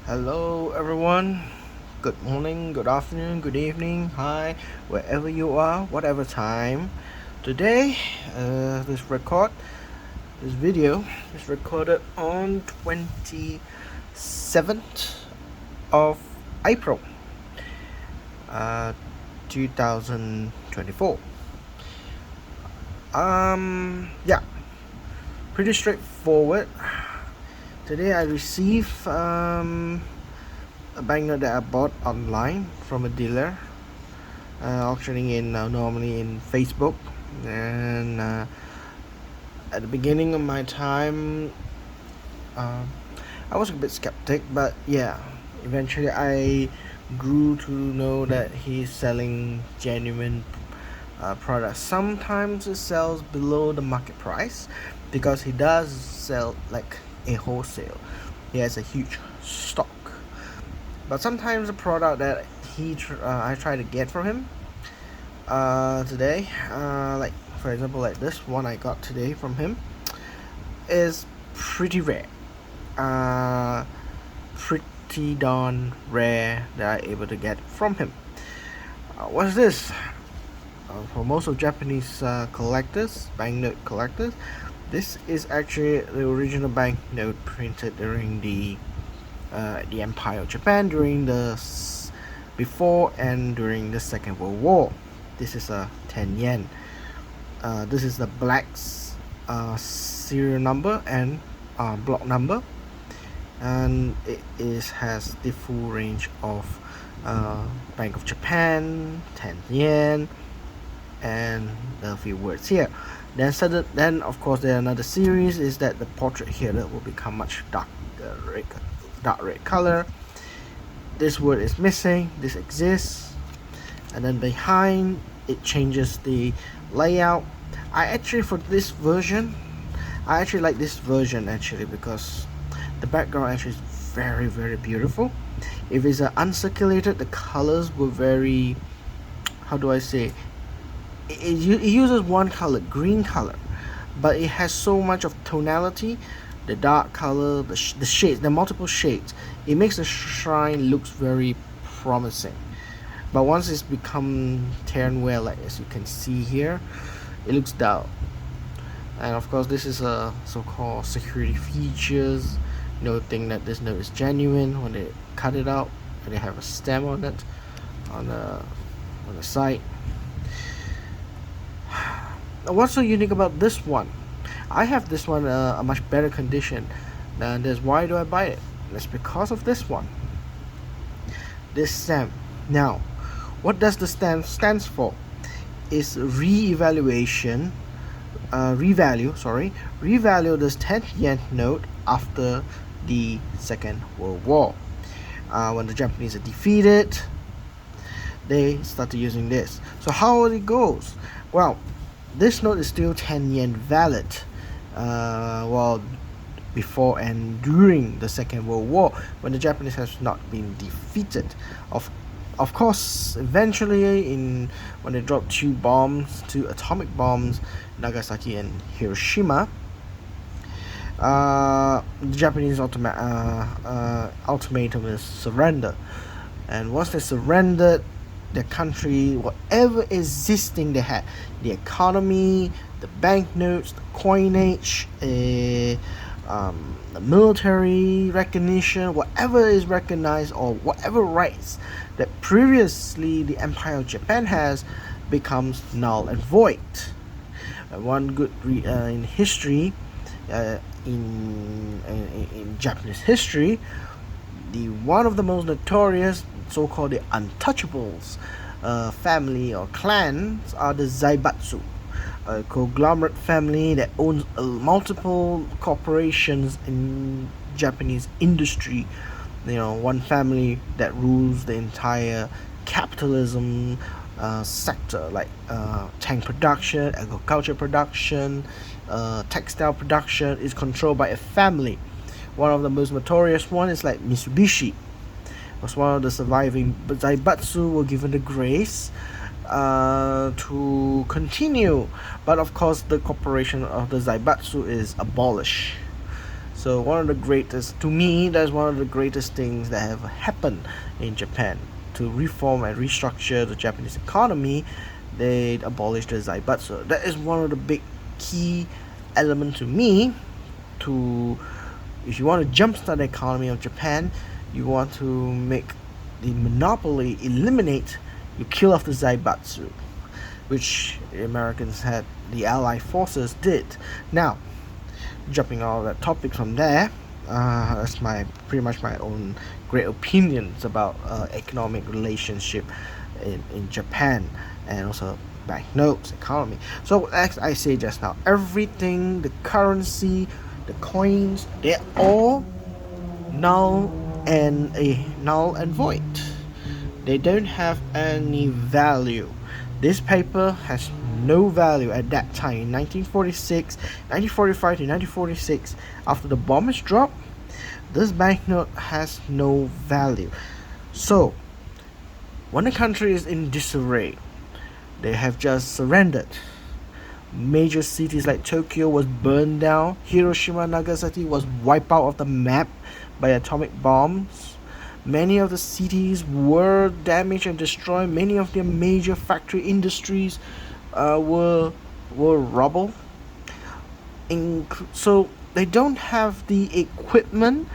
Hello, everyone. Good morning, good afternoon, good evening. Hi, wherever you are, whatever time. Today, this video is recorded on 27th of April, uh, 2024. Yeah, pretty straightforward. Today, I received a banknote that I bought online from a dealer, auctioning in normally in Facebook. And at the beginning of my time, uh, I was a bit skeptic, but yeah, eventually I grew to know that he's selling genuine products. Sometimes it sells below the market price because he does sell like a wholesale. He has a huge stock. But sometimes the product that I try to get from him today, like for example, like this one I got today from him, is pretty rare. Uh, Pretty darn rare that I'm able to get from him. What's this? For most of Japanese collectors, banknote collectors, this is actually the original banknote printed during the Empire of Japan during before and during the Second World War. This is a 10 yen. This is the black serial number and block number, and has the full range of Bank of Japan, 10 yen, and a few words here. Then of course there another series is that the portrait here that will become much dark red color. This word is missing, this exists, and then behind it changes the layout. I actually like this version actually because the background actually is very beautiful. If it's uncirculated, the colors were very, how do I say, it uses one color, green color, but it has so much of tonality, the dark color, the shades, the multiple shades. It makes the shrine looks very promising. But once it's become tan well, like as you can see here, it looks dull. And of course, this is a so-called security features, noting that this note is genuine when they cut it out, and they have a stamp on it on the side. What's so unique about this one? I have this one a much better condition than this. Why do I buy it? It's because of this one. This stamp. Now, what does the stamp stands for? Is revalue this 10 yen note after the Second World War. When the Japanese are defeated, they started using this. So how it goes? Well, this note is still 10 yen valid, before and during the Second World War, when the Japanese has not been defeated. Of course, eventually, when they dropped two atomic bombs, Nagasaki and Hiroshima, the Japanese ultimatum is surrender. And once they surrendered, the country, whatever existing they had, the economy, the banknotes, the coinage, the military recognition, whatever is recognized, or whatever rights that previously the Empire of Japan has, becomes null and void. One good in history, in Japanese history, one of the most notorious so-called the untouchables family or clans are the Zaibatsu, a conglomerate family that owns multiple corporations in Japanese industry. One family that rules the entire capitalism sector, like tank production, agriculture production, textile production, is controlled by a family. One of the most notorious one is like Mitsubishi. Was one of the surviving, but Zaibatsu were given the grace to continue. But of course, the corporation of the Zaibatsu is abolished. So one of the greatest, to me, that's one of the greatest things that have happened in Japan. To reform and restructure the Japanese economy, they abolished the zaibatsu. That is one of the big key elements to me. To if you want to jumpstart the economy of Japan, you want to make the monopoly eliminate. You kill off the zaibatsu, which the Americans had, the Allied forces did. Now, jumping all that topic from there, that's pretty much my own great opinions about economic relationship in Japan, and also banknotes economy. So as I say just now, everything, the currency, the coins, they're all null and void. They don't have any value. This paper has no value at that time in 1946, 1945 to 1946. After the bomb is dropped, this banknote has no value. So, when the country is in disarray, they have just surrendered. Major cities like Tokyo was burned down. Hiroshima, Nagasaki was wiped out of the map by atomic bombs. Many of the cities were damaged and destroyed. Many of their major factory industries were rubble. So they don't have the equipment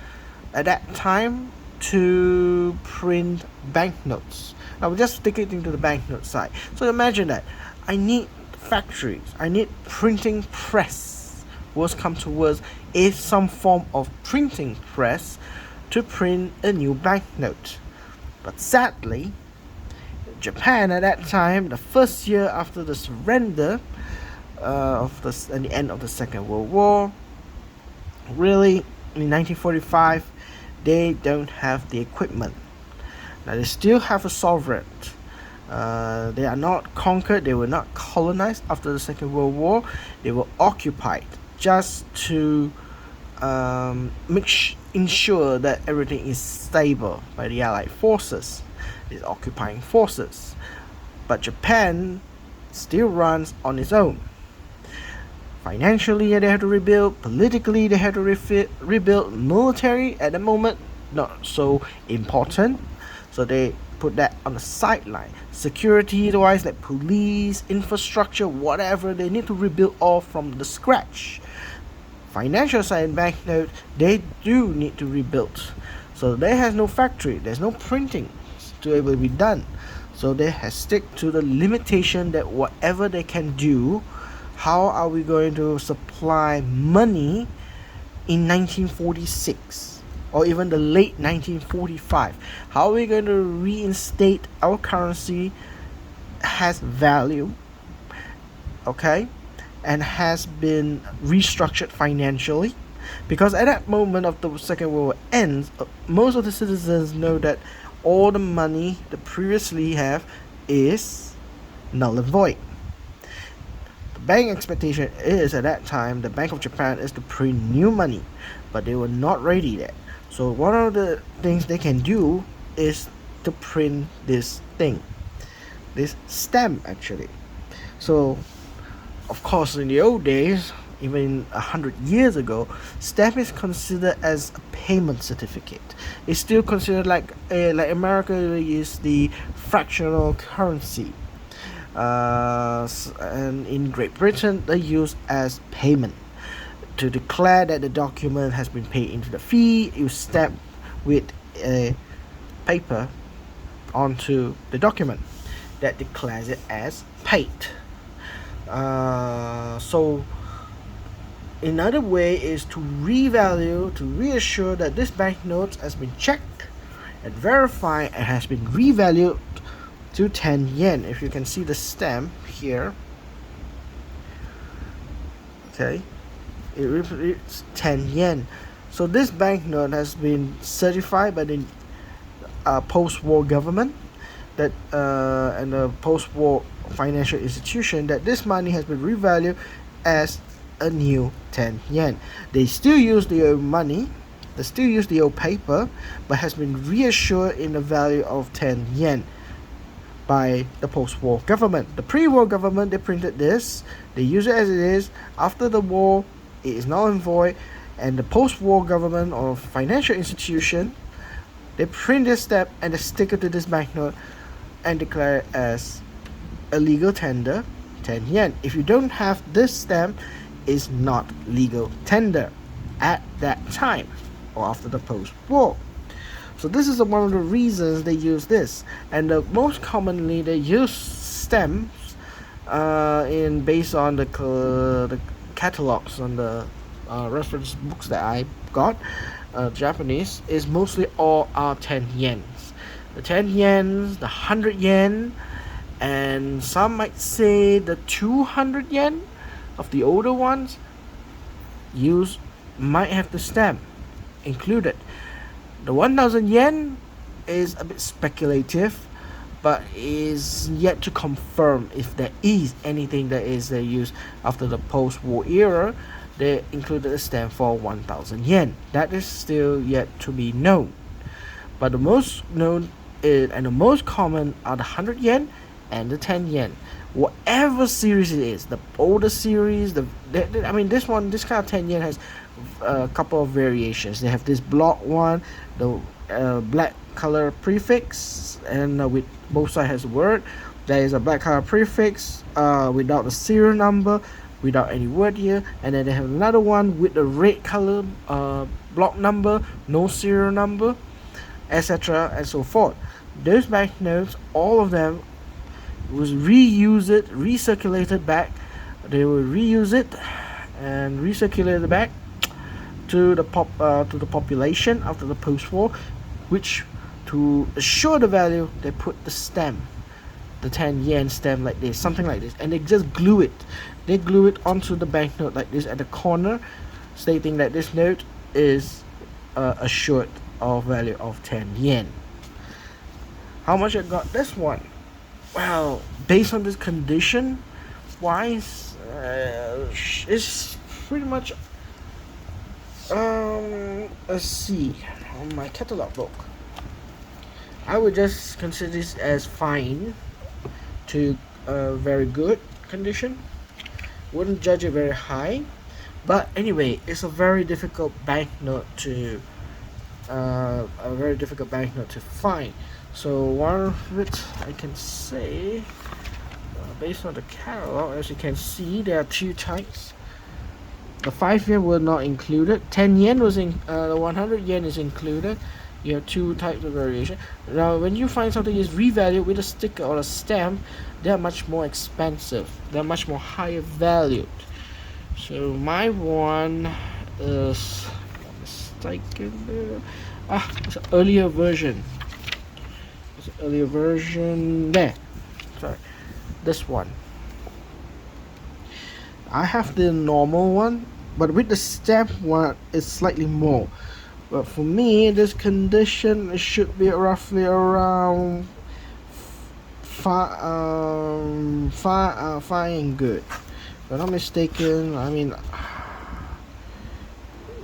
at that time to print banknotes. Now we'll just take it into the banknote side. So imagine that I need factories, I need printing press. Worst come to worst, is some form of printing press to print a new banknote. But sadly, Japan at that time, the first year after the surrender and the end of the Second World War, really in 1945, they don't have the equipment. Now they still have a sovereign. They are not conquered, they were not colonized after the Second World War. They were occupied just to ensure that everything is stable by the Allied forces, these occupying forces. But Japan still runs on its own. Financially, they have to rebuild. Politically, they have to rebuild. Military, at the moment, not so important. So they put that on the sideline. Security-wise, like police, infrastructure, whatever, they need to rebuild all from the scratch. Financial side and banknote, they do need to rebuild. So they have no factory, there's no printing to able to be done. So they have stick to the limitation that whatever they can do, how are we going to supply money in 1946 or even the late 1945? How are we going to reinstate our currency has value, okay, and has been restructured financially? Because at that moment of the Second World War ends, most of the citizens know that all the money they previously have is null and void. The bank expectation is at that time the Bank of Japan is to print new money, but they were not ready yet. So one of the things they can do is to print this thing, this stamp actually. So of course in the old days, even 100 years ago, stamp is considered as a payment certificate. It's still considered like America is the fractional currency, and in Great Britain they use as payment. To declare that the document has been paid into the fee, you stamp with a paper onto the document that declares it as paid. So another way is to revalue, to reassure that this banknote has been checked and verified and has been revalued to 10 yen. If you can see the stamp here, okay, it's 10 yen. So this banknote has been certified by the post-war government that and the post-war financial institution that this money has been revalued as a new 10 yen. They still use the old money, they still use the old paper, but has been reassured in the value of 10 yen by the post-war government. The pre-war government, they printed this, they use it as it is. After the war, it is null and void, And the post-war government or financial institution, they print this stamp and they stick it to this banknote and declare it as a legal tender, 10 yen. If you don't have this stamp, it's not legal tender at that time or after the post-war. So this is one of the reasons they use this. And most commonly they use stamps in based on the catalogs on the reference books that I got. Japanese is mostly all are 10 yens. The 10 yens, the 100 yen, and some might say the 200 yen of the older ones might have the stamp included. The 1000 yen is a bit speculative, but is yet to confirm if there is anything that is used after the post-war era. They included a stamp for 1000 yen. That is still yet to be known. But the most known and the most common are the 100 yen and the 10 yen. Whatever series it is, the older series, this kind of 10 yen has a couple of variations. They have this block one, the black color prefix, and with both sides has a word. There is a black color prefix without the serial number, without any word here, and then they have another one with the red color block number, no serial number, etc. and so forth. Those banknotes, all of them was recirculated back. They will reuse it and recirculate it back to the population after the post-war, which to assure the value they put the stamp, the 10 yen stamp like this, something like this, and they just glue it. They glue it onto the banknote like this at the corner, stating that this note is assured of value of 10 yen. How much I got this one? Well, based on this condition wise, it's pretty much let's see, on my catalog book, I would just consider this as fine to very good condition. Wouldn't judge it very high, but anyway, it's a very difficult banknote to find. So one of it I can say, based on the catalog, as you can see, there are two types. The 5 yen were not included. 10 yen was in. The 100 yen is included. You have two types of variation. Now, when you find something is revalued with a sticker or a stamp, they are much more expensive. They're much more higher valued. So my one is, not mistaken, it's an earlier version. There. Sorry, this one. I have the normal one, but with the stamp one, it's slightly more. But for me, this condition, it should be roughly around fine and good. If I'm not mistaken,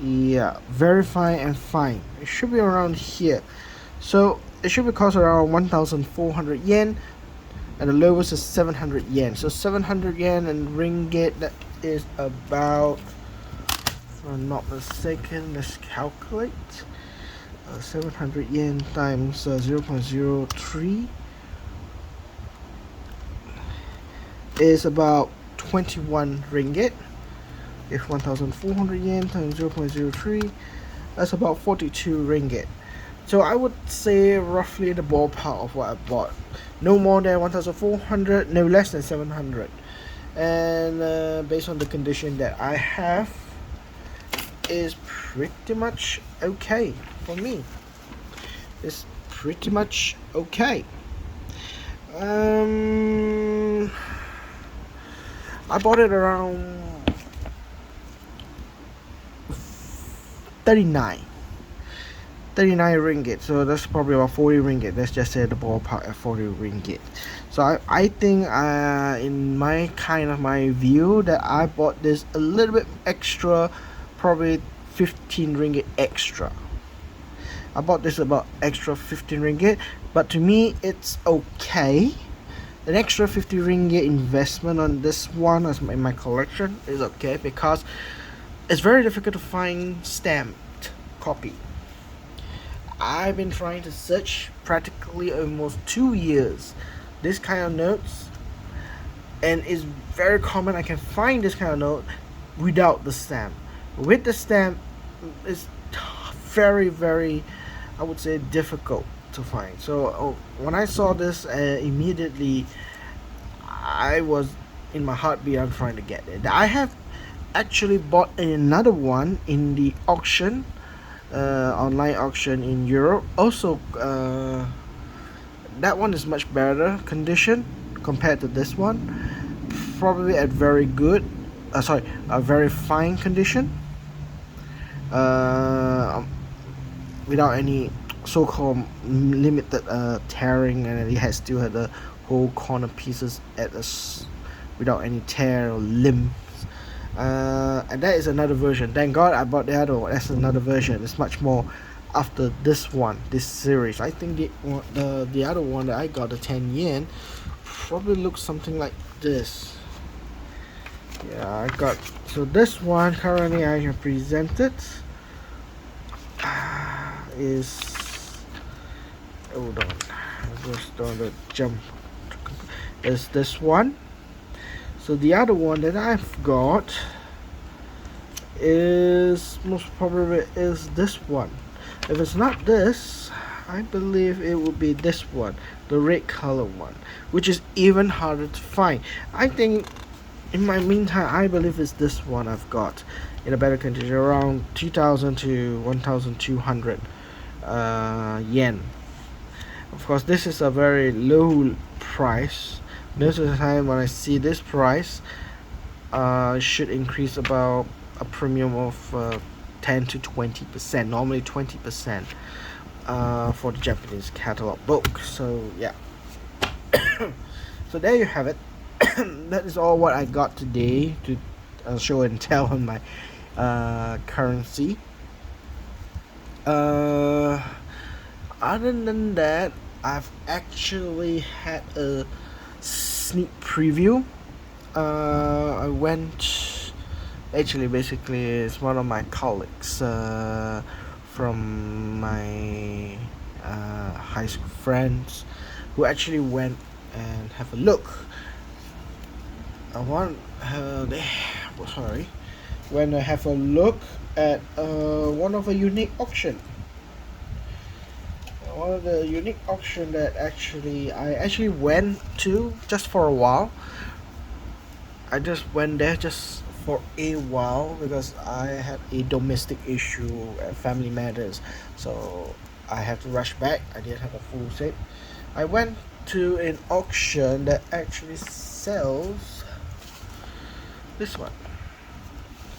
yeah, very fine and fine. It should be around here. So it should be cost around 1,400 yen, and the lowest is 700 yen. So 700 yen and ringgit, that is about, if I'm not mistaken, let's calculate. 700 yen times 0.03 is about 21 ringgit. If 1,400 yen times 0.03, that's about 42 ringgit. So I would say roughly the ballpark of what I bought. No more than 1,400, no less than 700. And based on the condition that I have, is pretty much okay for me. It's pretty much okay. I bought it around 39 ringgit, so that's probably about 40 ringgit. Let's just say the ballpark at 40 ringgit. So I think in my view that I bought this a little bit extra, probably 15 ringgit extra. I bought this about extra 15 ringgit, but to me it's okay. An extra 50 ringgit investment on this one as in my collection is okay, because it's very difficult to find stamped copy. I've been trying to search practically almost 2 years this kind of notes, and it's very common I can find this kind of note without the stamp. With the stamp, it's very, very, I would say, difficult to find. So when I saw this, immediately I was in my heartbeat, I'm trying to get it. I have actually bought another one in the auction, online auction in Europe. Also, that one is much better condition compared to this one. Probably at very good, sorry, a very fine condition. Without any so-called limited tearing, and it has still had the whole corner pieces without any tear or limbs. And that is another version. Thank God I bought the other one. That's another version. It's much more after this one, this series. I think the other one that I got, the 10 yen, probably looks something like this. Yeah, I got, so this one currently I have presented is, hold on, I just don't jump, is this one. So the other one that I've got is most probably is this one. If it's not this, I believe it would be this one, the red color one, which is even harder to find. I think in my meantime, I believe it's this one I've got in a better condition, around 2,000 to 1,200 yen. Of course, this is a very low price. Most of the time when I see this price, should increase about a premium of 10 to 20%, normally 20%, for the Japanese catalog book. So yeah. So there you have it. That is all what I got today to show and tell on my currency. Other than that, I've actually had a sneak preview. I went, actually basically it's one of my colleagues from my high school friends who actually went and have a look. When I have a look at one of a unique auction. One of the unique auction that I actually went to just for a while. I just went there just for a while because I had a domestic issue at family matters, so I had to rush back. I didn't have a full set. I went to an auction that actually sells this one.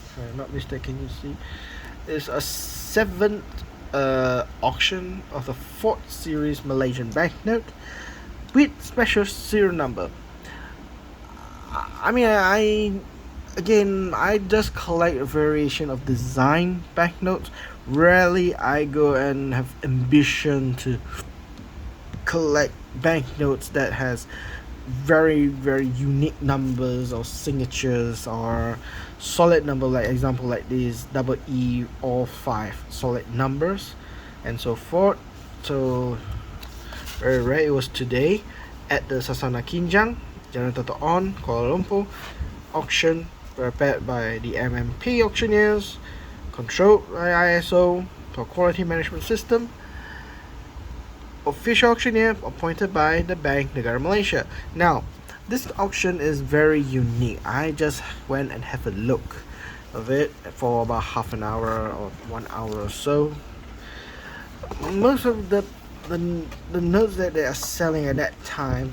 If I'm not mistaken, you see, it's a 7th auction of the 4th series Malaysian banknote with special serial number. I mean, I just collect a variation of design banknotes. Rarely I go and have ambition to collect banknotes that has very, very unique numbers or signatures or solid number, like example like these double E or 5 solid numbers and so forth. So very rare. It was today at the Sasana Kinjang, Jalan Toto On, Kuala Lumpur, auction prepared by the MMP auctioneers, controlled by ISO for quality management system, official auctioneer appointed by the Bank Negara Malaysia. Now, this auction is very unique. I just went and have a look of it for about half an hour or 1 hour or so. Most of the notes that they are selling at that time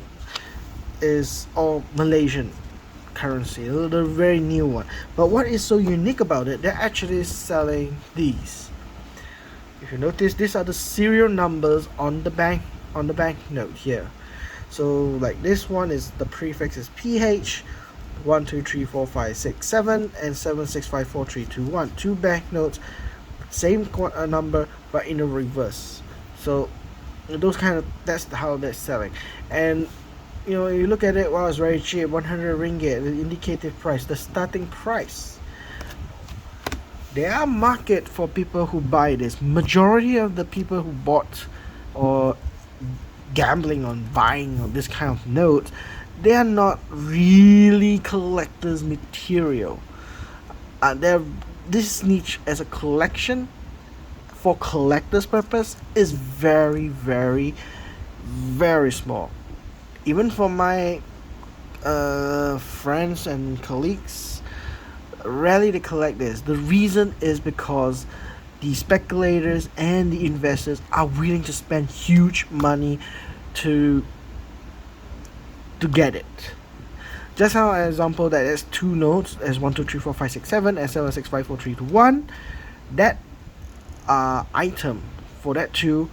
is all Malaysian currency, the very new one. But what is so unique about it, they're actually selling these. If you notice, these are the serial numbers on the banknote here. So like this one is, the prefix is PH 1 2 3 4 5 6 7 and 7 6 5 4 3 2 1. Two banknotes, same number but in the reverse. So those kind of, that's how they're selling. And you know, you look at it, wow, it's very cheap, 100 ringgit, the indicative price, the starting price There are market for people who buy this. Majority of the people who bought or gambling on buying of this kind of notes, they are not really collector's material. They're this niche as a collection for collector's purpose is very, very, very small. Even for my friends and colleagues, rarely they collect this. The reason is because the speculators and the investors are willing to spend huge money to get it. Just how an example that there's two notes as 1 2 3 4 5 6 7 as 7 6 5 4 3 2 1. That item for that two,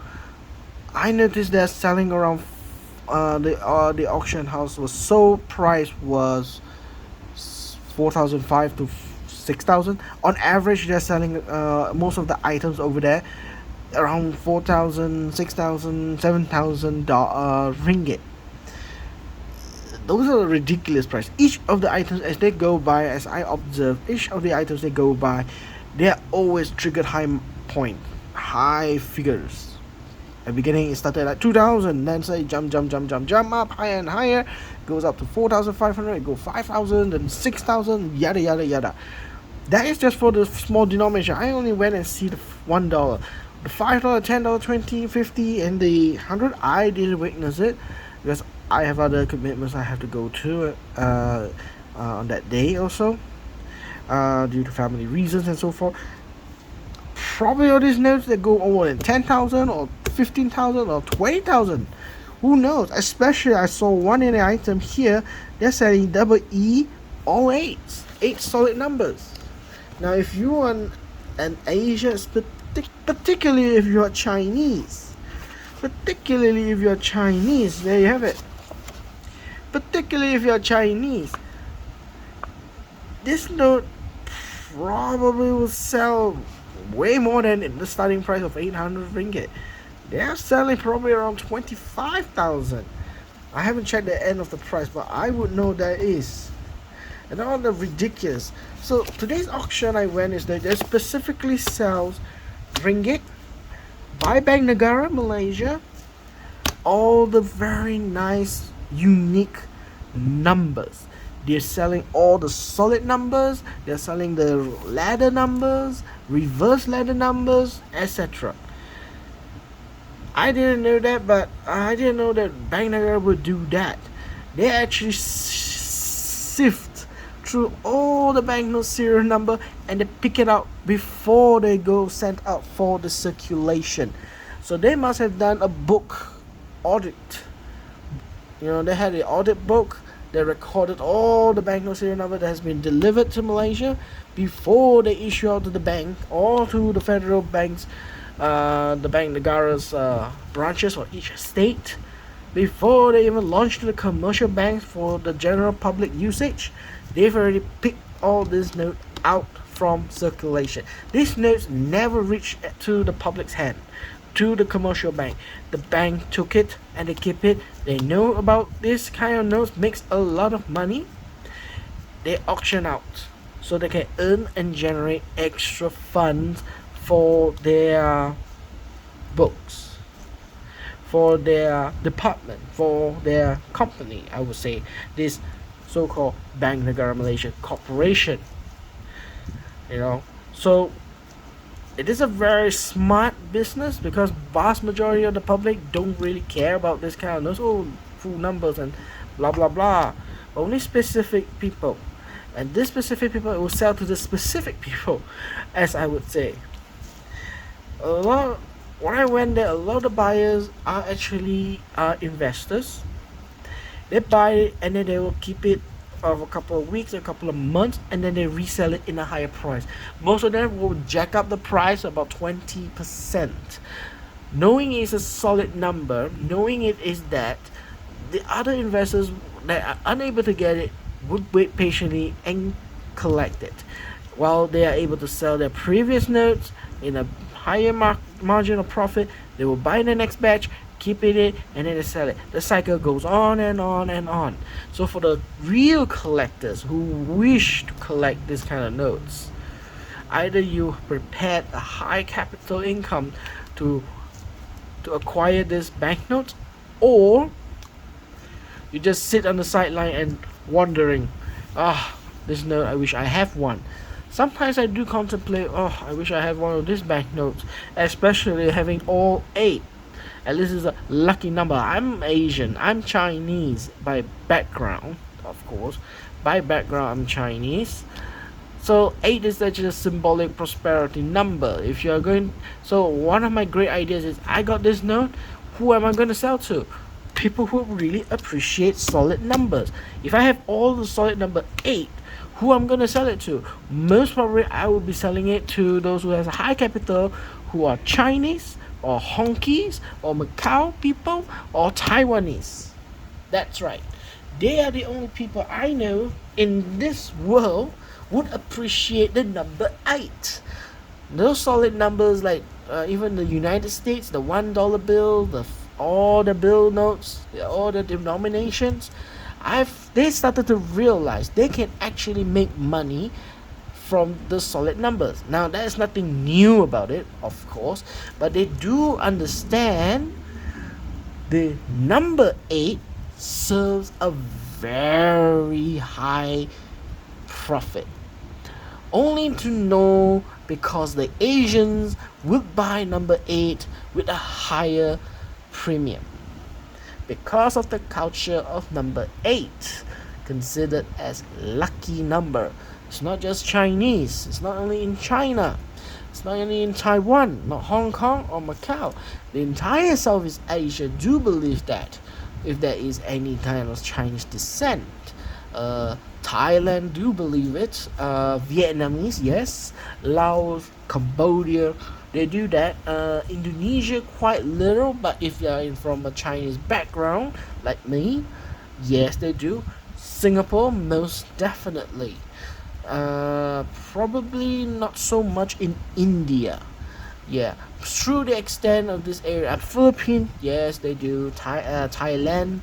I noticed they're selling around the auction house was sold price was 4,500 to 6,000. On average, they're selling most of the items over there around 4,000, 6,000, 7,000 ringgit. Those are ridiculous price. Each of the items as they go by, as I observe, each of the items they go by, they're always triggered high figures. At the beginning it started at 2,000, then say jump up higher and higher, goes up to 4,500, go 5,000, then 6,000, yada yada yada. That is just for the small denomination. I only went and see the $1, the $5, $10, 20, 50, and the 100. I didn't witness it because I have other commitments I have to go to on that day also, due to family reasons and so forth. Probably all these notes that go over in 10,000 or 15,000 or 20,000. Who knows? Especially I saw one in the item here. They're selling double E, all eights, 8 solid numbers. Now, if you want an Asian, particularly if you are Chinese, there you have it. Particularly if you're Chinese, this note probably will sell way more than the starting price of 800 ringgit. They are selling probably around 25,000. I haven't checked the end of the price, but I would know that is. And all the ridiculous. So today's auction I went is that they specifically sells ringgit by Bank Negara Malaysia, all the very nice unique numbers. They're selling all the solid numbers, they're selling the ladder numbers, reverse ladder numbers, etc. I didn't know that, but I didn't know that Bank Negara would do that. They actually sift through all the banknote serial number and they pick it out before they go sent out for the circulation. So they must have done a book audit. They had the audit book. They recorded all the banknote serial number that has been delivered to Malaysia before they issue out to the bank or to the federal banks, the Bank Negara's branches for each state. Before they even launch to the commercial banks for the general public usage, they've already picked all this note out from circulation. These notes never reach to the public's hand, to the commercial bank. The bank took it and they keep it. They know about this kind of notes makes a lot of money. They auction out so they can earn and generate extra funds for their books, for their department, for their company. I would say this so-called Bank Negara Malaysia Corporation. So it is a very smart business because vast majority of the public don't really care about this kind of notes, full numbers and blah blah blah. Only specific people, and this specific people will sell to the specific people, as I would say. When I went there, a lot of the buyers are actually investors. They buy it and then they will keep it of a couple of weeks, a couple of months, and then they resell it in a higher price. Most of them will jack up the price about 20%. Knowing it's a solid number, knowing it is that, the other investors that are unable to get it would wait patiently and collect it, while they are able to sell their previous notes in a higher margin of profit. They will buy the next batch, keep it, and then they sell it. The cycle goes on and on and on. So for the real collectors who wish to collect this kind of notes, either you prepared a high capital income to acquire this banknote, or you just sit on the sideline and wondering, this note, I wish I have one. Sometimes I do contemplate, I wish I have one of these banknotes, especially having all eight. At least it's a lucky number. I'm Asian, I'm Chinese by background, of course. By background, I'm Chinese. So 8 is actually a symbolic prosperity number. If you're going, so one of my great ideas is, I got this note. Who am I going to sell to? People who really appreciate solid numbers. If I have all the solid number 8, who I'm going to sell it to? Most probably I will be selling it to those who has a high capital, who are Chinese or Hongkies or Macau people or Taiwanese. That's right. They are the only people I know in this world would appreciate the number 8. Those solid numbers, like even the United States, the $1 bill, all the bill notes, all the denominations, they started to realize they can actually make money from the solid numbers. Now, there's nothing new about it, of course, but they do understand the number 8 serves a very high profit. Only to know, because the Asians would buy number 8 with a higher premium. Because of the culture of number 8, considered as lucky number. It's not just Chinese, it's not only in China, it's not only in Taiwan, not Hong Kong or Macau. The entire Southeast Asia do believe that, if there is any kind of Chinese descent. Thailand do believe it. Vietnamese, yes. Laos, Cambodia, they do that. Indonesia, quite little, but if they are from a Chinese background, like me, yes, they do. Singapore, most definitely. Probably not so much in India. Yeah, through the extent of this area. Philippines, yes, they do. Thailand,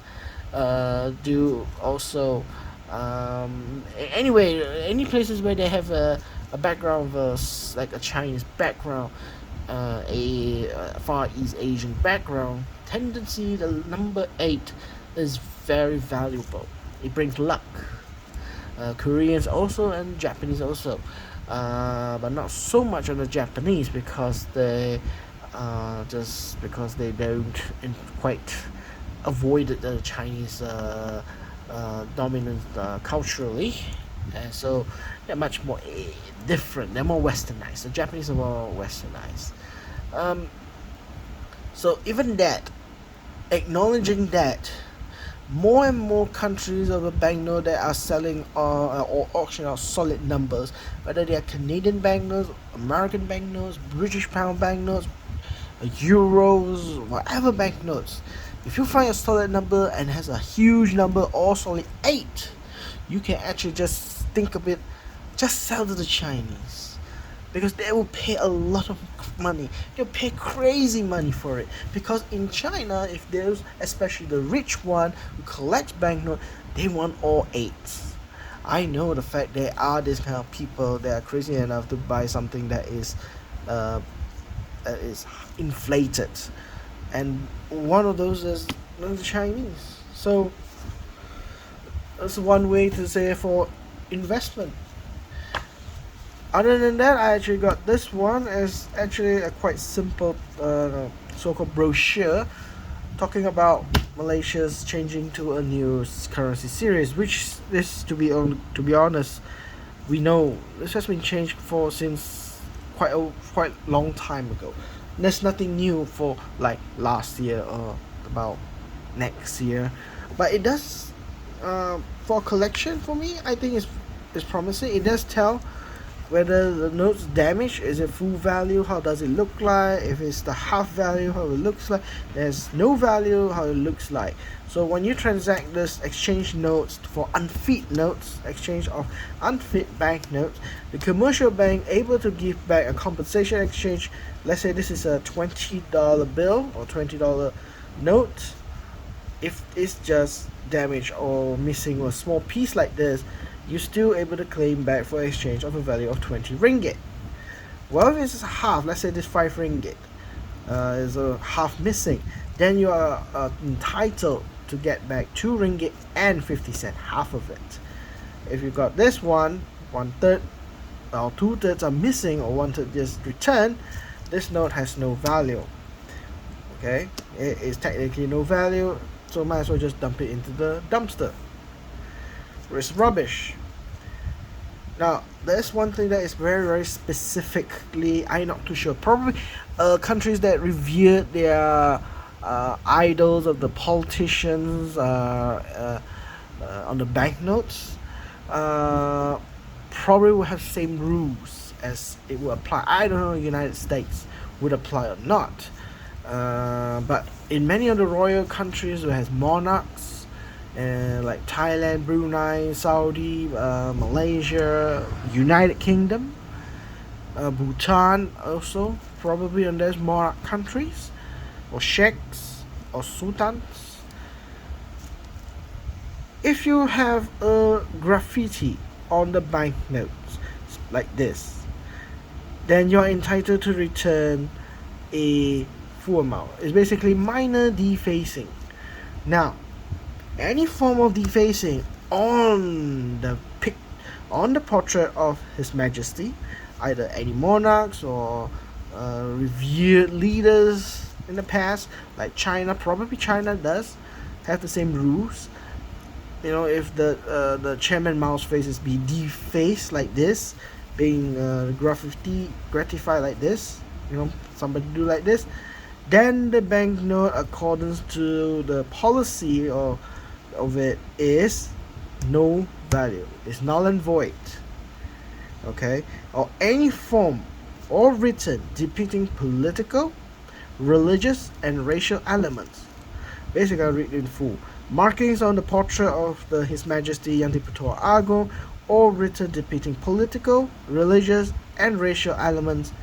do also. Anyway, any places where they have a background of like a Chinese background, a Far East Asian background, tendency the number 8 is very valuable. It brings luck. Koreans also and Japanese also, but not so much on the Japanese, because they just because they don't quite avoided the Chinese dominance culturally, and so they're much more different. They're more westernized. The Japanese are more westernized. So even that, acknowledging that, more and more countries of a banknote that are selling or auctioning out solid numbers, whether they are Canadian banknotes, American banknotes, British pound banknotes, euros, whatever banknotes. If you find a solid number and has a huge number or solid 8, you can actually just think of it, just sell to the Chinese, because they will pay a lot of money. They'll pay crazy money for it, because in China, if there's especially the rich one who collects banknote, they want all 8s. I know the fact there are this kind of people that are crazy enough to buy something that is inflated, and one of those is the Chinese. So that's one way to say for investment. Other than that, I actually got this one as actually a quite simple so-called brochure talking about Malaysia's changing to a new currency series, which this, to be honest, we know this has been changed for since quite long time ago. There's nothing new for like last year or about next year, but it does for collection. For me, I think it's promising. It does tell whether the note's damaged, is it full value, how does it look like, if it's the half value, how it looks like, there's no value, how it looks like. So when you transact this exchange notes for unfit notes, exchange of unfit bank notes, the commercial bank able to give back a compensation exchange. Let's say this is a $20 bill or $20 note. If it's just damaged or missing a small piece like this, you're still able to claim back for exchange of a value of 20 ringgit. Well, if it's half, let's say this 5 ringgit is a half missing, then you are entitled to get back 2 ringgit and 50 cent, half of it. If you got this one third or 2/3 are missing, or 1/3 just returned, this note has no value. Okay, it is technically no value, so might as well just dump it into the dumpster. It's rubbish. Now, there's one thing that is very, very specifically, I'm not too sure. Probably countries that revere their idols of the politicians on the banknotes probably will have the same rules as it will apply. I don't know if the United States would apply or not. But in many of the royal countries who has monarchs, like Thailand, Brunei, Saudi, Malaysia, United Kingdom, Bhutan also probably in those monarch countries, or sheikhs or sultans. If you have a graffiti on the banknotes like this, then you're entitled to return a full amount. It's basically minor defacing. Now, any form of defacing on the portrait of His Majesty, either any monarchs or revered leaders in the past, like China, probably China does have the same rules. You know, if the chairman Mao's face is be defaced like this, being gratified like this, you know, somebody do like this, then the banknote, according to the policy of it, is no value. It's null and void. Okay, or any form or written depicting political, religious, and racial elements. Basically, I'll read in full. Markings on the portrait of His Majesty Yang di-Pertuan Agong, or written depicting political, religious, and racial elements,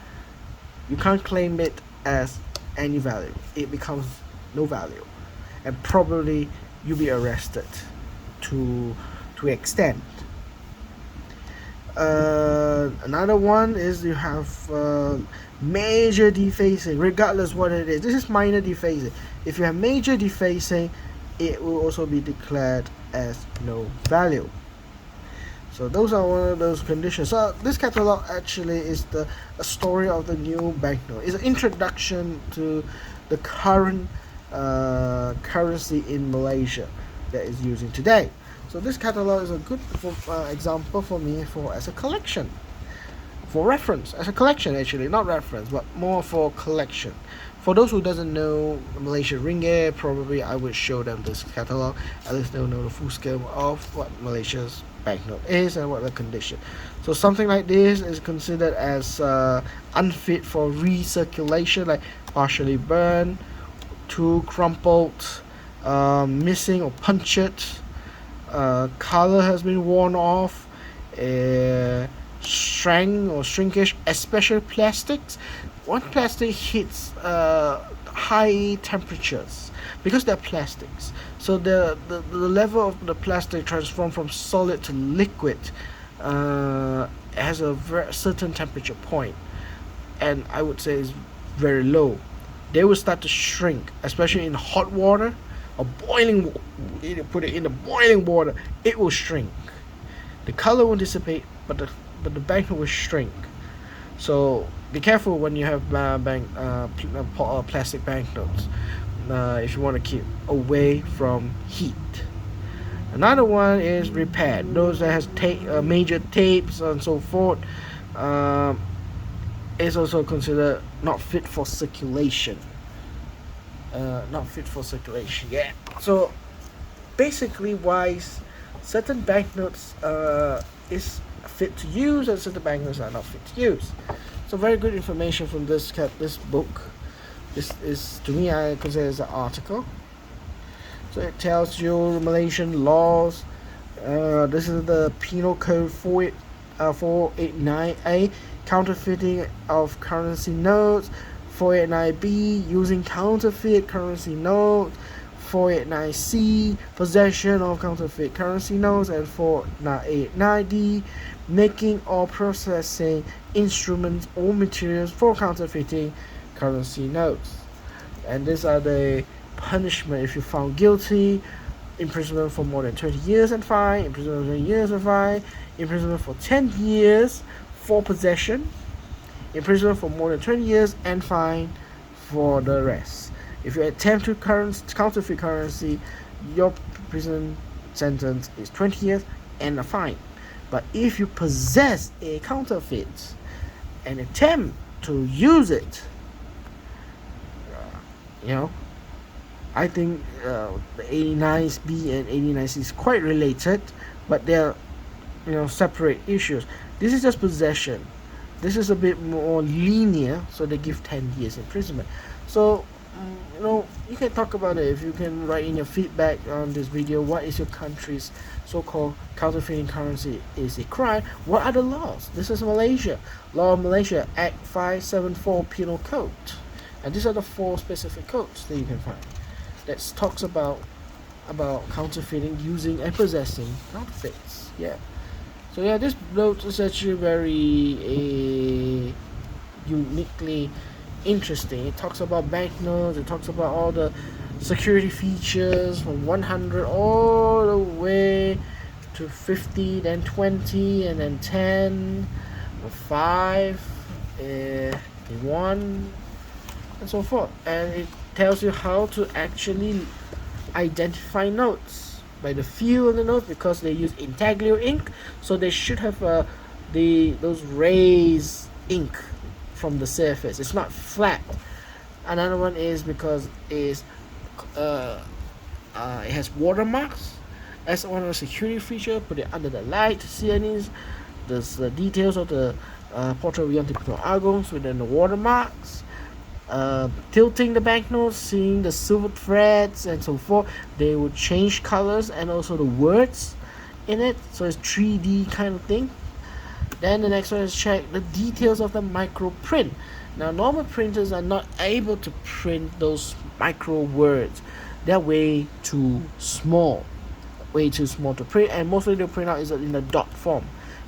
you can't claim it as any value. It becomes no value, and probably you'll be arrested to extent. Another one is you have major defacing, regardless what it is. This is minor defacing. If you have major defacing, it will also be declared as no value. So those are one of those conditions. So this catalog actually is a story of the new banknote. It's an introduction to the current currency in Malaysia that is using today. So this catalog is a good example for me as a collection, for reference, as a collection actually, not reference, but more for collection. For those who doesn't know Malaysian ringgit, probably I would show them this catalog. At least they'll know the full scale of what Malaysia's banknote is and what the condition. So something like this is considered as unfit for recirculation, like partially burned, too crumpled, missing or punctured, color has been worn off, shrinkage, especially plastics. When plastic hits high temperatures, because they're plastics, so the level of the plastic transform from solid to liquid has a certain temperature point, and I would say is very low. They will start to shrink, especially in hot water or boiling. Put it in the boiling water, it will shrink. The color will dissipate, but the banknote will shrink. So be careful when you have plastic banknotes if you want to keep away from heat. Another one is repaired. Those that has major tapes and so forth is also considered not fit for circulation. Yeah. So basically, wise, certain banknotes is fit to use, and certain banknotes are not fit to use. So very good information from this book. This is, to me, I consider as an article. So it tells you Malaysian laws. This is the Penal Code 489A, counterfeiting of currency notes. 489B, using counterfeit currency notes. 489C, possession of counterfeit currency notes, and 489D, making or processing instruments or materials for counterfeiting currency notes. And these are the punishment if you found guilty: imprisonment for more than 20 years and fine, imprisonment for 20 years and fine, imprisonment for 10 years for possession, imprisonment for more than 20 years and fine for the rest. If you attempt to counterfeit currency, your prison sentence is 20 years and a fine. But if you possess a counterfeit and attempt to use it, I think the 89B and 89C is quite related, but they're separate issues. This is just possession. This is a bit more linear, so they give 10 years imprisonment. So you can talk about it. If you can write in your feedback on this video, what is your country's so-called counterfeiting currency is a crime? What are the laws? This is Malaysia. Law of Malaysia, Act 574 Penal Code, and these are the 4 specific codes that you can find that talks about counterfeiting, using and possessing counterfeits. So this note is actually very uniquely interesting. It talks about banknotes. It talks about all the security features from 100 all the way to 50, then 20, and then 10, 5, 1, and so forth. And it tells you how to actually identify notes by the feel of the notes, because they use intaglio ink, so they should have those raised ink from the surface. It's not flat. Another one is because it has watermarks as one of the security feature. Put it under the light to see any. There's the details of the Portrait Beyond Typical Argons within the watermarks. Tilting the banknotes, seeing the silver threads and so forth. They would change colors and also the words in it, so it's 3D kind of thing. Then the next one is check the details of the micro print. Now normal printers are not able to print those micro words. They're way too small to print, and mostly they print out is in the dot form.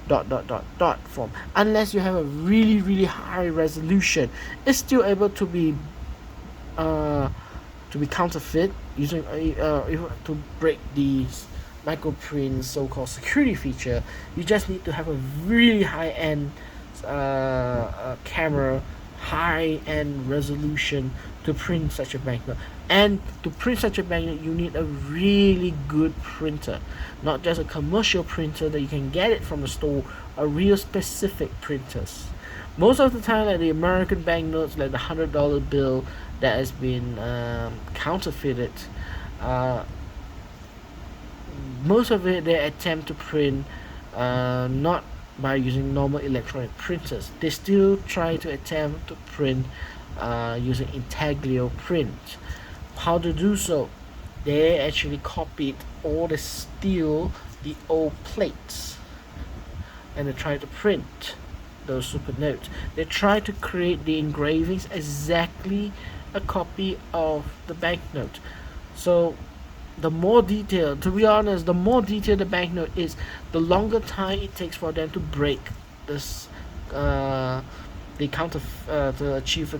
Dot form. Unless you have a really high resolution, it's still able to be counterfeit using to break these microprint so-called security feature. You just need to have a really high-end camera, high-end resolution to print such a banknote. And to print such a banknote, you need a really good printer, not just a commercial printer that you can get it from the store, a real specific printers. Most of the time, like the American banknotes, like the $100 bill that has been counterfeited, most of it they attempt to print not by using normal electronic printers. They still try to attempt to print using intaglio print. How to do so? They actually copied or they steal the old plates and they try to print those super notes. They try to create the engravings exactly a copy of the banknote. So the more detailed, to be honest, the more detailed the banknote is, the longer time it takes for them to break this to achieve a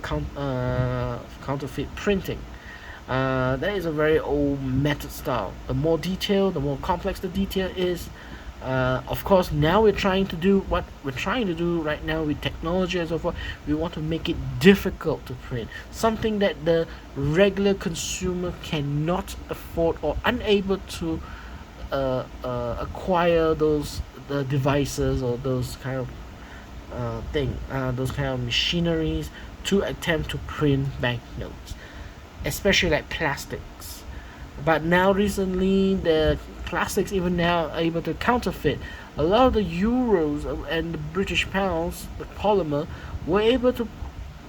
counterfeit printing. That is a very old method style. The more detailed, the more complex the detail is. Of course, now we're trying to do what we're trying to do right now with technology and so forth. We want to make it difficult to print, something that the regular consumer cannot afford or unable to acquire those devices or those kind of those kind of machineries to attempt to print banknotes, especially like plastics. But now recently the plastics even now are able to counterfeit. A lot of the euros and the British pounds, the polymer, were able to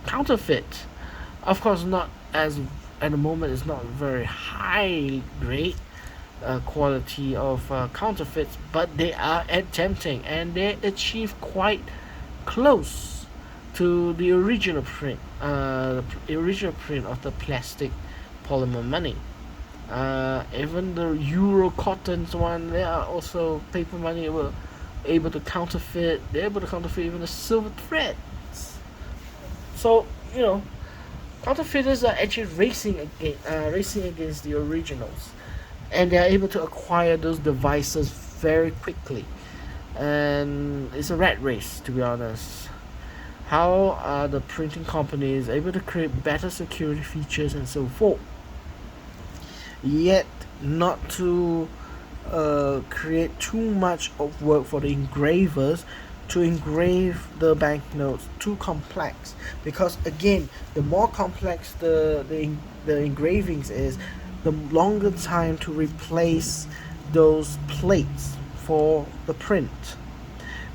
counterfeit. Of course, not as at the moment it's not very high grade quality of counterfeits, but they are attempting and they achieve quite close to the original print of the plastic polymer money. Even the Euro cottons one, they are also paper money able to counterfeit. They're able to counterfeit even the silver threads. So you know, counterfeiters are actually racing against the originals, and they are able to acquire those devices very quickly. And it's a rat race, to be honest. How are the printing companies able to create better security features and so forth, yet not to create too much of work for the engravers to engrave the banknotes too complex? Because again, the more complex the engravings is, the longer time to replace those plates for the print,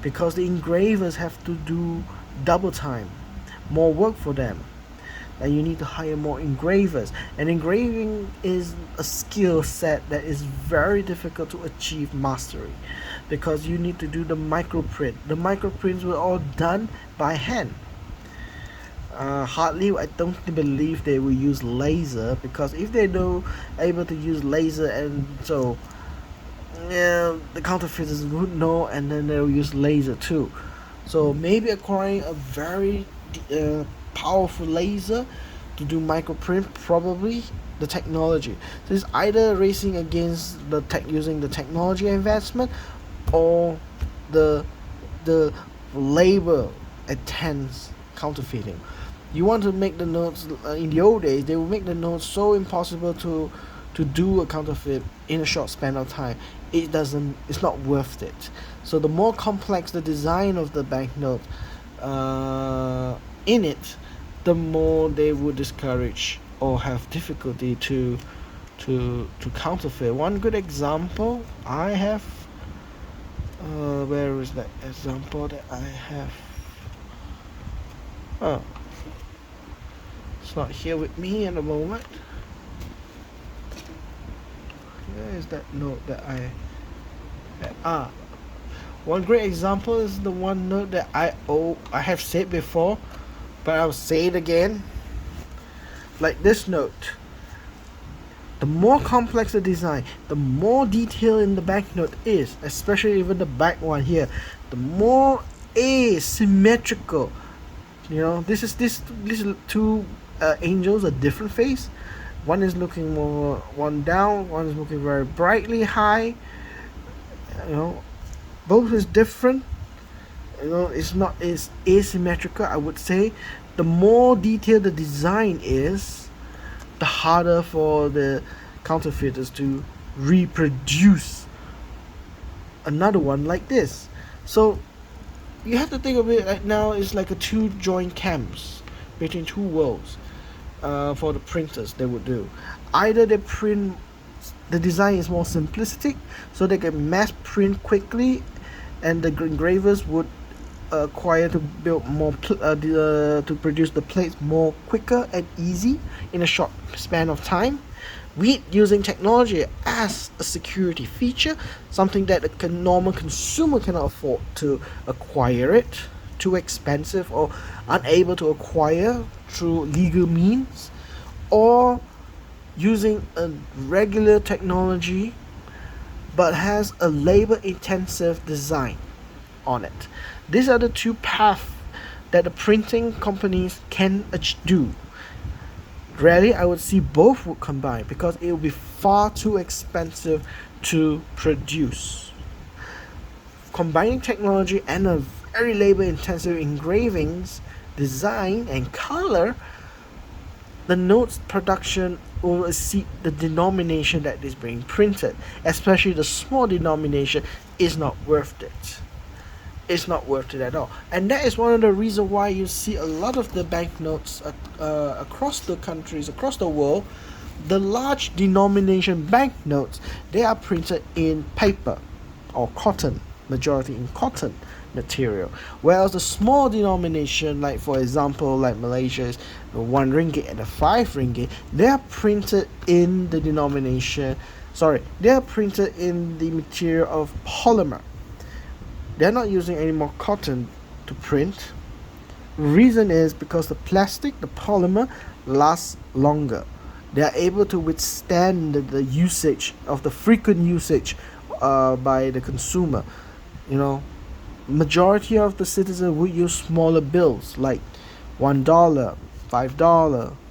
because the engravers have to do double time, more work for them, and you need to hire more engravers. And engraving is a skill set that is very difficult to achieve mastery, because you need to do the microprint. The microprints were all done by hand. Hardly, I don't believe they will use laser, because if they know able to use laser, and so yeah, the counterfeiters would know, and then they'll use laser too. So maybe acquiring a very powerful laser to do microprint, probably the technology. So it's either racing against the tech, using the technology advancement, or the the labor intense counterfeiting. You want to make the notes, in the old days they would make the notes so impossible to do a counterfeit in a short span of time. It's not worth it. So the more complex the design of the banknote in it, the more they would discourage or have difficulty to counterfeit. One good example I have, where is that example that I have? Oh, it's not here with me at the moment. Where is that note that one great example is the one note that I have said before, but I'll say it again. Like this note. The more complex the design, the more detail in the banknote is, especially even the back one here, the more asymmetrical. You know, this two angels, a different face. One is looking more one down, one is looking very brightly high. You know, both is different. You know, it's asymmetrical, I would say. The more detailed the design is, the harder for the counterfeiters to reproduce another one like this. So you have to think of it right now, it's like a two joint camps between two worlds. For the printers, they would do either they print, the design is more simplistic, so they can mass print quickly, and the engravers would acquire to build more to produce the plates more quicker and easy in a short span of time, with using technology as a security feature, something that a normal consumer cannot afford to acquire it, too expensive or unable to acquire through legal means, or using a regular technology but has a labor intensive design on it. These are the two paths that the printing companies can do. Rarely I would see both would combine, because it would be far too expensive to produce. Combining technology and a very labor intensive engravings, design and color, the notes production will exceed the denomination that is being printed. Especially the small denomination is not worth it. It's not worth it at all. And that is one of the reasons why you see a lot of the banknotes across the countries, across the world, the large denomination banknotes, they are printed in paper or cotton, majority in cotton material. Whereas the small denomination, like for example, like Malaysia's the 1 ringgit and the 5 ringgit, they are printed in the denomination. Sorry, they are printed in the material of polymer. They're not using any more cotton to print. Reason is because the plastic, the polymer, lasts longer. They are able to withstand the usage of the frequent usage by the consumer. You know, majority of the citizens would use smaller bills like $1, $5,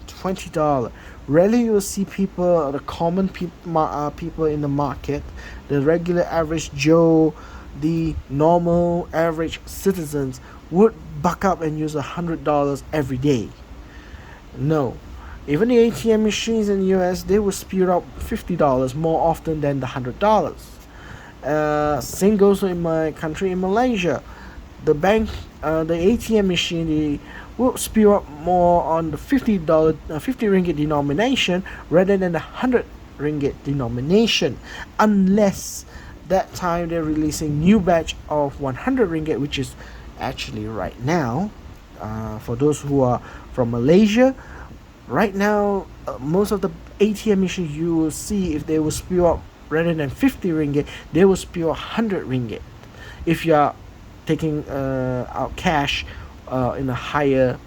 $20. Rarely you will see people, the common people in the market, the regular average Joe, the normal average citizens would buck up and use $100 every day. No. Even the ATM machines in the US, they will spew out $50 more often than the $100. Same goes in my country, in Malaysia. The ATM machine, they will spew up more on the $50 50 ringgit denomination rather than the 100 ringgit denomination, unless that time they're releasing new batch of 100 ringgit, which is actually right now. For those who are from Malaysia, right now, most of the ATM machines you will see, if they will spew up rather than 50 ringgit, they will spew 100 ringgit. If you are taking out cash in a higher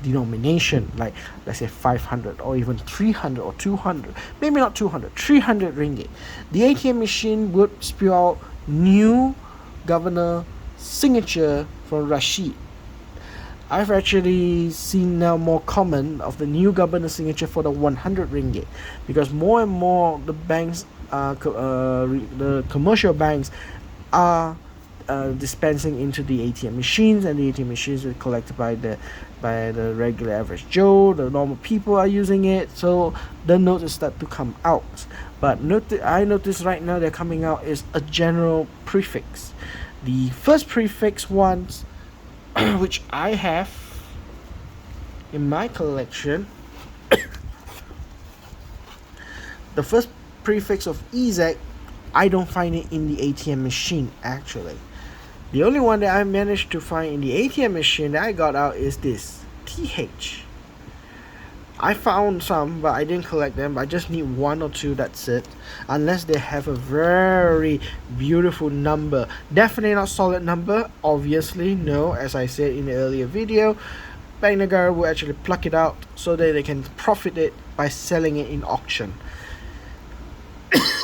denomination, like let's say 500 or even 300 or 200, maybe not 200, 300 ringgit, the ATM machine would spew out new governor signature from Rashid. I've actually seen now more common of the new governor signature for the 100 ringgit, because more and more the banks, the commercial banks, are dispensing into the ATM machines, and the ATM machines are collected by the regular average Joe. The normal people are using it, so the notes start to come out. But I notice right now they're coming out is a general prefix. The first prefix ones, which I have in my collection, the first prefix of EZ, I don't find it in the ATM machine actually. The only one that I managed to find in the ATM machine that I got out is this TH. I found some, but I didn't collect them. I just need one or two, that's it. Unless they have a very beautiful number. Definitely not solid number, obviously, no. As I said in the earlier video, Bank Negara will actually pluck it out so that they can profit it by selling it in auction.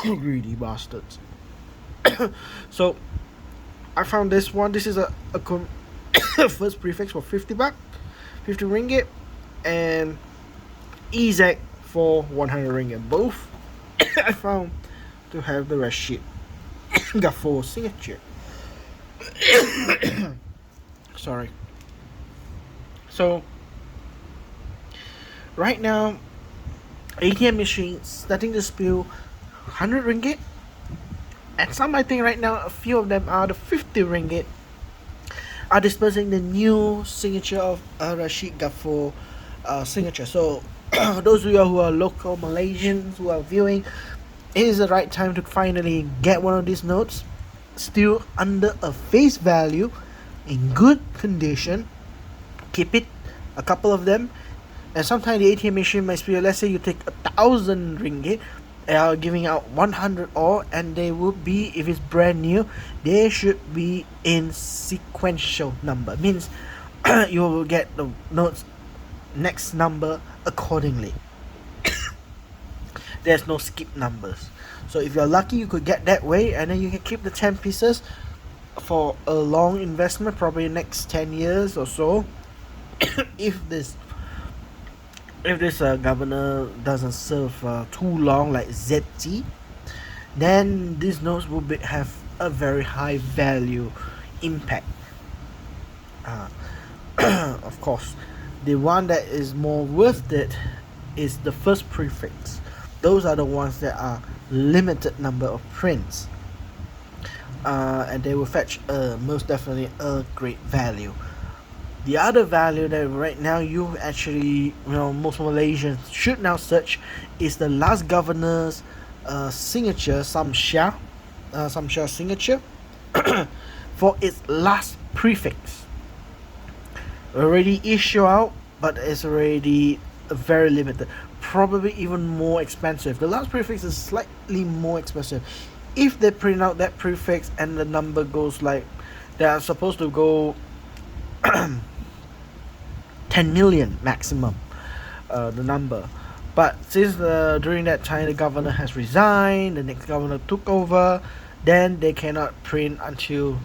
Greedy bastards. So I found this one. This is a first prefix for 50 baht, 50 ringgit, and EZ for 100 ringgit. Both I found to have the Rashid Gaffo signature. Sorry. So right now, ATM machines starting to spew 100 ringgit, and some, I think right now a few of them are the 50 ringgit, are dispersing the new signature of Rashid Gaffo signature. So those of you who are local Malaysians who are viewing, it is the right time to finally get one of these notes, still under a face value, in good condition. Keep it, a couple of them, and sometimes the ATM machine might be, let's say you take 1,000 ringgit, giving out 100 all, and they would be, if it's brand new, they should be in sequential number, means you will get the notes next number accordingly. There's no skip numbers. So if you're lucky, you could get that way, and then you can keep the 10 pieces for a long investment, probably next 10 years or so. if this governor doesn't serve too long, like ZT, then these notes will have a very high value impact. Of course, the one that is more worth it is the first prefix. Those are the ones that are limited number of prints, and they will fetch most definitely a great value. The other value that right now you actually, most Malaysians should now search is the last governor's signature, Samsha signature, for its last prefix. Already issue out, but it's already very limited, probably even more expensive. The last prefix is slightly more expensive. If they print out that prefix and the number goes like, they are supposed to go 10 million maximum, the number, But since during that time the governor has resigned, the next governor took over, then they cannot print until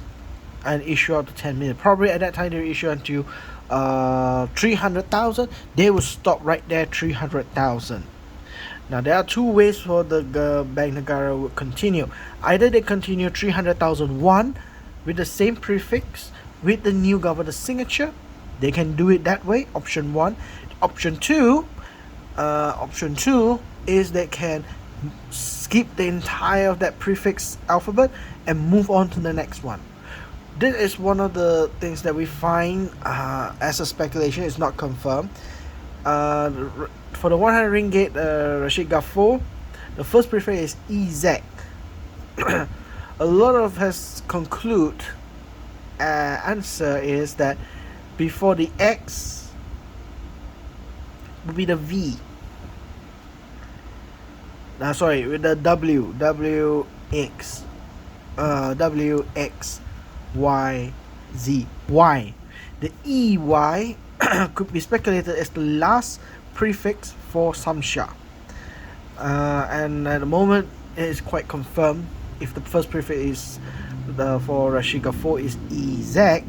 and issue out to 10 million. Probably at that time they issue until 300,000. They will stop right there, 300,000. Now there are two ways for the Bank Negara will continue. Either they continue 300,001 with the same prefix with the new governor's signature. They can do it that way. Option one. Option two is they can skip the entire of that prefix alphabet and move on to the next one. This is one of the things that we find as a speculation. It's not confirmed. For the 100 ringgit Rashid Gafoor, the first prefix is EZ. A lot of us conclude answer is that before the X would be the V. With the WX, Y. The EY could be speculated as the last prefix for Samsha. And at the moment, it is quite confirmed if the first prefix is for Rashid Gafoor is EZ.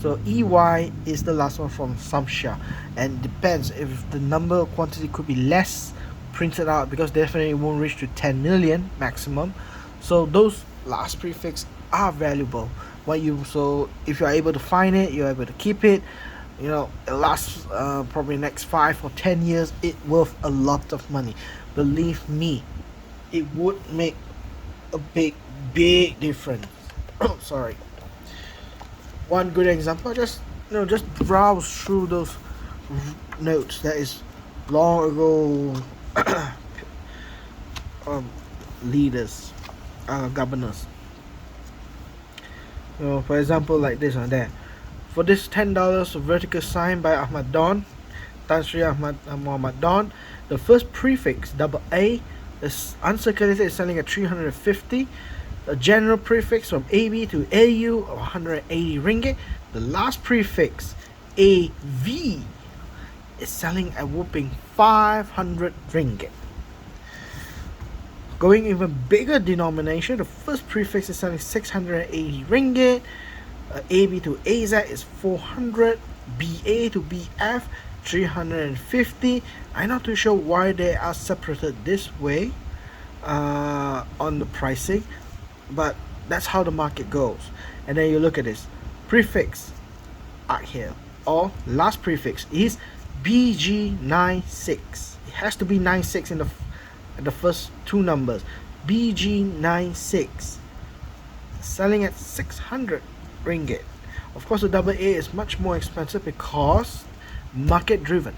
So EY is the last one from Samsha, and depends if the number quantity could be less printed out, because definitely it won't reach to 10 million maximum. So those last prefix are valuable. So if you're able to find it, you're able to keep it. It lasts probably next 5 or 10 years. It worth a lot of money. Believe me, it would make a big difference. Sorry. One good example, just browse through those notes that is long ago leaders, governors. For example, like this one there. For this $10 vertical sign by Ahmad Don, Tan Sri Ahmad Muhammad Don, the first prefix AA is uncirculated, is selling at 350. The general prefix from AB to AU of 180 ringgit. The last prefix AV is selling a whopping 500 ringgit. Going even bigger denomination, the first prefix is selling 680 ringgit. AB to AZ is 400. BA to BF 350. I'm not too sure why they are separated this way on the pricing, but that's how the market goes. And then you look at this prefix out here, or last prefix is BG96. It has to be 96 in the first two numbers. BG96 selling at 600 ringgit. Of course, the AA is much more expensive because market driven.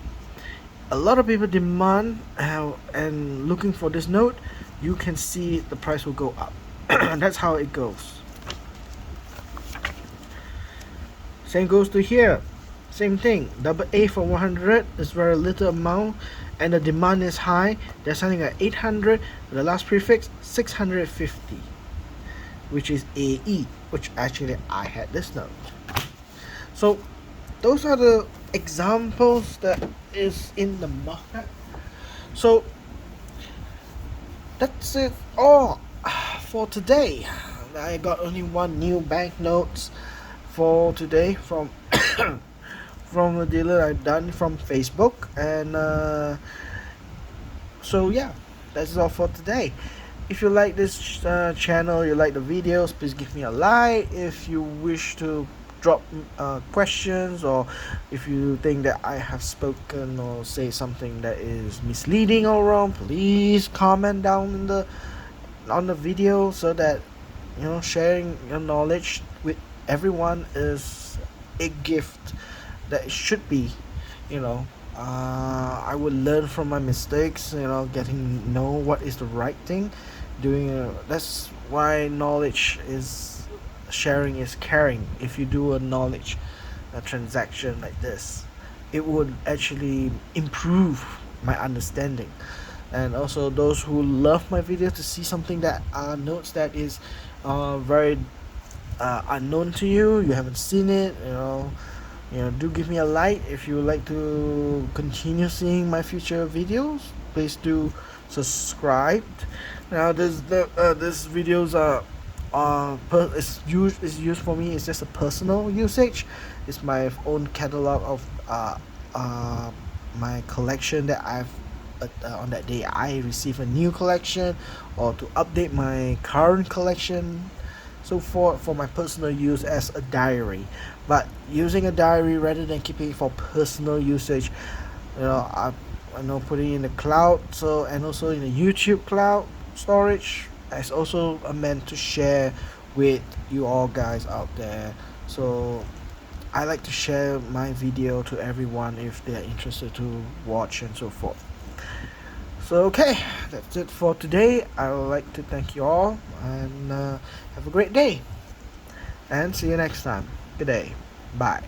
A lot of people demand and looking for this note. You can see the price will go up. That's how it goes. Same goes to here. Same thing. AA for 100 is very little amount, and the demand is high. They're selling at 800. The last prefix 650, which is AE, which actually I had this note. So those are the examples that is in the market. So that's it all for today. I got only one new banknotes for today from from a dealer I've done from Facebook, and so yeah, that's all for today. If you like this channel, you like the videos, please give me a like. If you wish to drop questions, or if you think that I have spoken or say something that is misleading or wrong, please comment down on the video, so that sharing your knowledge with everyone is a gift that it should be. I would learn from my mistakes, getting know what is the right thing doing. That's why knowledge is sharing is caring. If you do a transaction like this, it would actually improve my understanding. And also those who love my video to see something that notes that is very unknown to you, you haven't seen it, do give me a like if you would like to continue seeing my future videos. please do subscribe. Now this videos are is used for me. It's just a personal usage. It's my own catalog of my collection that I've on that day I receive a new collection, or to update my current collection, so for my personal use as a diary. But using a diary rather than keeping it for personal usage, I know putting it in the cloud, so, and also in the YouTube cloud storage, as also meant to share with you all guys out there. So I like to share my video to everyone if they're interested to watch and so forth. So okay, that's it for today. I would like to thank you all, and have a great day, and see you next time. Good day. Bye.